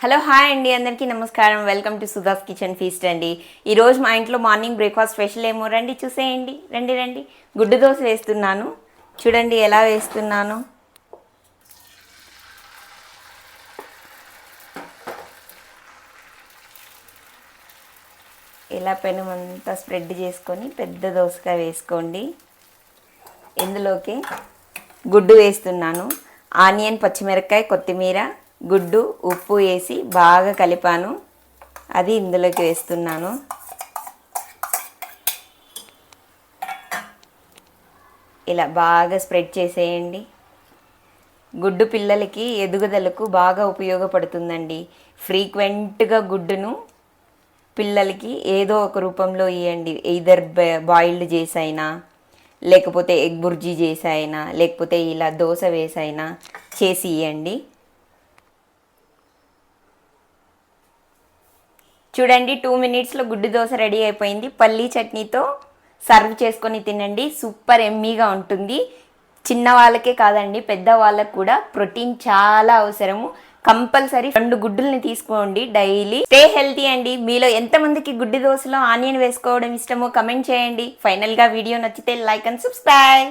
Hello hi అండి, అందరికీ నమస్కారం. Welcome to Sudha's kitchen feast అండి. ఈరోజు మా ఇంట్లో మార్నింగ్ బ్రేక్ఫాస్ట్ స్పెషల్ ఏమో రండి చూసేయండి. రండి రండి. గుడ్డు దోశ వేస్తున్నాను. చూడండి ఎలా వేస్తున్నాను. ఇలా పెనుమంతా స్ప్రెడ్ చేసుకొని పెద్ద దోసగా వేసుకోండి. ఇందులోకి గుడ్డు వేస్తున్నాను. ఆనియన్, పచ్చిమిరపకాయ, కొత్తిమీర, గుడ్డు, ఉప్పు వేసి బాగా కలిపాను. అది ఇందులోకి వేస్తున్నాను. ఇలా బాగా స్ప్రెడ్ చేసేయండి. గుడ్డు పిల్లలకి ఎదుగుదలకు బాగా ఉపయోగపడుతుందండి. ఫ్రీక్వెంట్గా గుడ్డును పిల్లలకి ఏదో ఒక రూపంలో ఇవ్వండి. ఎయిదర్ బాయిల్డ్ చేసైనా, లేకపోతే ఎగ్ బుర్జీ చేసైనా, లేకపోతే ఇలా దోశ వేసైనా చేసి ఇవ్వండి. చూడండి 2 మినిట్స్లో గుడ్డు దోశ రెడీ అయిపోయింది. పల్లీ చట్నీతో సర్వ్ చేసుకొని తినండి. సూపర్ ఎమ్మీగా ఉంటుంది. చిన్న వాళ్ళకే కాదండి, పెద్ద వాళ్ళకు కూడా ప్రోటీన్ చాలా అవసరము. కంపల్సరీ 2 గుడ్డుల్ని తీసుకోండి డైలీ. స్టే హెల్తీ అండి. మీలో ఎంతమందికి గుడ్డు దోశలో ఆనియన్ వేసుకోవడం ఇష్టమో కమెంట్ చేయండి. ఫైనల్గా వీడియో నచ్చితే లైక్ అండ్ సబ్స్క్రైబ్.